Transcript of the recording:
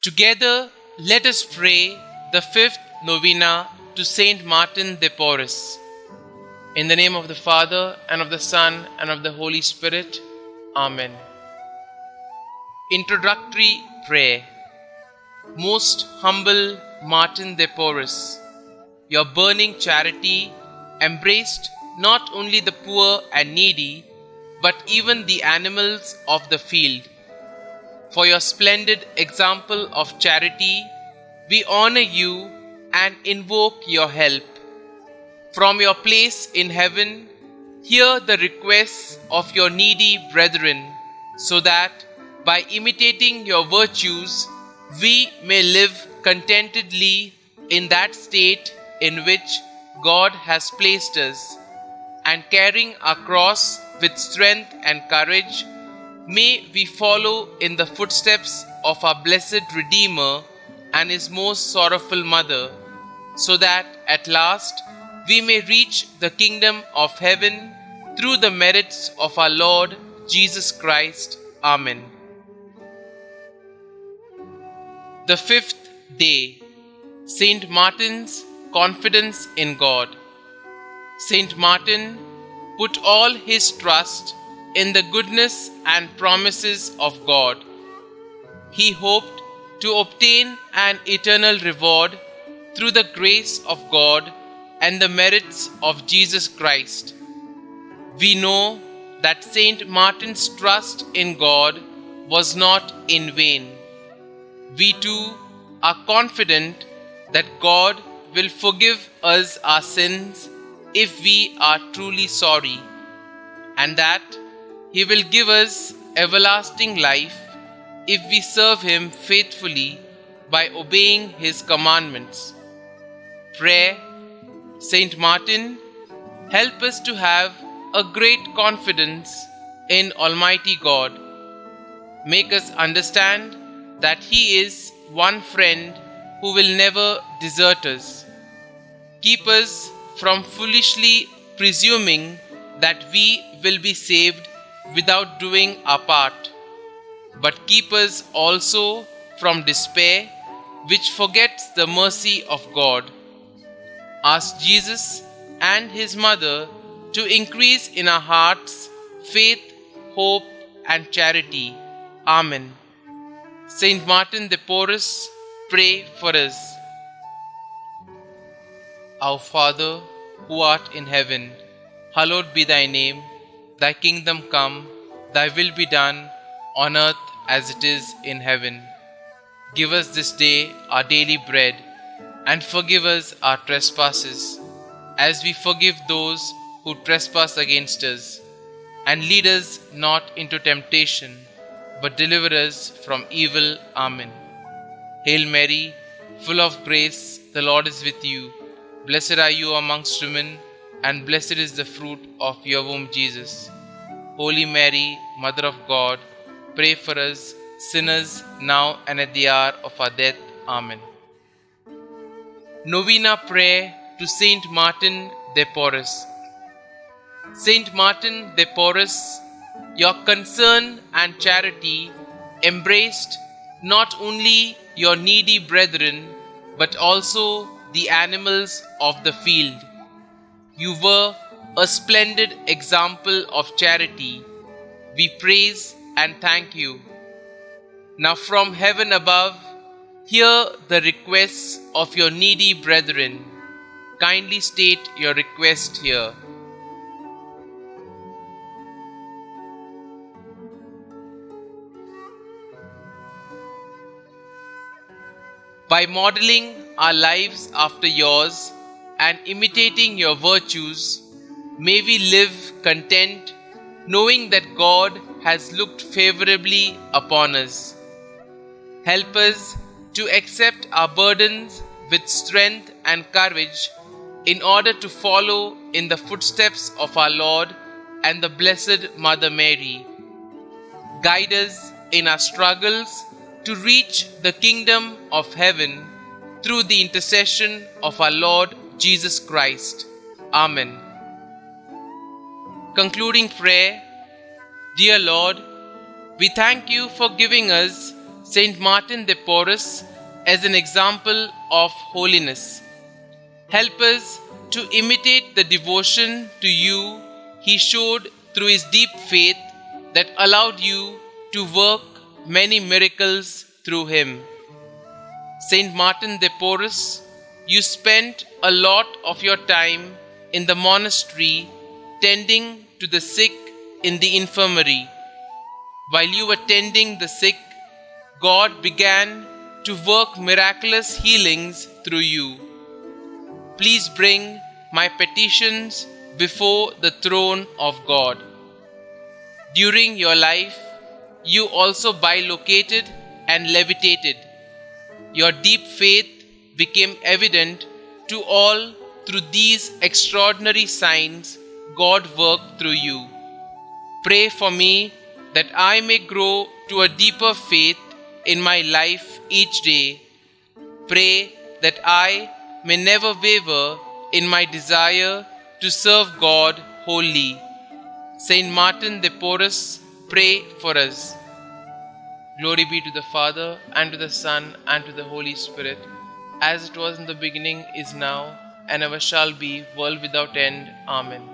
Together, let us pray the fifth novena to Saint Martin de Porres. In the name of the Father, and of the Son, and of the Holy Spirit. Amen. Introductory Prayer. Most humble Martin de Porres, your burning charity embraced not only the poor and needy, but even the animals of the field. For your splendid example of charity, we honor you and invoke your help. From your place in heaven, hear the requests of your needy brethren, so that, by imitating your virtues, we may live contentedly in that state in which God has placed us, and carrying our cross with strength and courage, may we follow in the footsteps of our blessed Redeemer and his most sorrowful mother, so that at last we may reach the kingdom of heaven through the merits of our Lord Jesus Christ. Amen. The fifth day, Saint Martin's confidence in God. Saint Martin put all his trust in the goodness and promises of God. He hoped to obtain an eternal reward through the grace of God and the merits of Jesus Christ. We know that Saint Martin's trust in God was not in vain. We too are confident that God will forgive us our sins if we are truly sorry, and that He will give us everlasting life if we serve Him faithfully by obeying His commandments. Prayer. Saint Martin, help us to have a great confidence in Almighty God. Make us understand that He is one friend who will never desert us. Keep us from foolishly presuming that we will be saved without doing our part, but keep us also from despair, which forgets the mercy of God. Ask Jesus and His Mother to increase in our hearts faith, hope, and charity. Amen. Saint Martin de Porres, pray for us. Our Father, who art in heaven, hallowed be thy name. Thy kingdom come, thy will be done, on earth as it is in heaven. Give us this day our daily bread, and forgive us our trespasses, as we forgive those who trespass against us. And lead us not into temptation, but deliver us from evil. Amen. Hail Mary, full of grace, the Lord is with you. Blessed are you amongst women, and blessed is the fruit of your womb, Jesus. Holy Mary, Mother of God, pray for us sinners now and at the hour of our death. Amen. Novena Prayer to Saint Martin de Porres. Saint Martin de Porres, your concern and charity embraced not only your needy brethren, but also the animals of the field. You were a splendid example of charity. We praise and thank you. Now from heaven above, hear the requests of your needy brethren. Kindly state your request here. By modeling our lives after yours and imitating your virtues, may we live content, knowing that God has looked favorably upon us. Help us to accept our burdens with strength and courage in order to follow in the footsteps of our Lord and the Blessed Mother Mary. Guide us in our struggles to reach the kingdom of heaven through the intercession of our Lord Jesus Christ. Amen. Concluding prayer. Dear Lord, we thank you for giving us Saint Martin de Porres as an example of holiness. Help us to imitate the devotion to you he showed through his deep faith that allowed you to work many miracles through him. Saint Martin de Porres, you spent a lot of your time in the monastery tending to the sick in the infirmary. While you were tending the sick, God began to work miraculous healings through you. Please bring my petitions before the throne of God. During your life, you also bilocated and levitated. Your deep faith became evident to all through these extraordinary signs God worked through you. Pray for me that I may grow to a deeper faith in my life each day. Pray that I may never waver in my desire to serve God wholly. Saint Martin de Porres, pray for us. Glory be to the Father, and to the Son, and to the Holy Spirit, as it was in the beginning, is now, and ever shall be, world without end. Amen.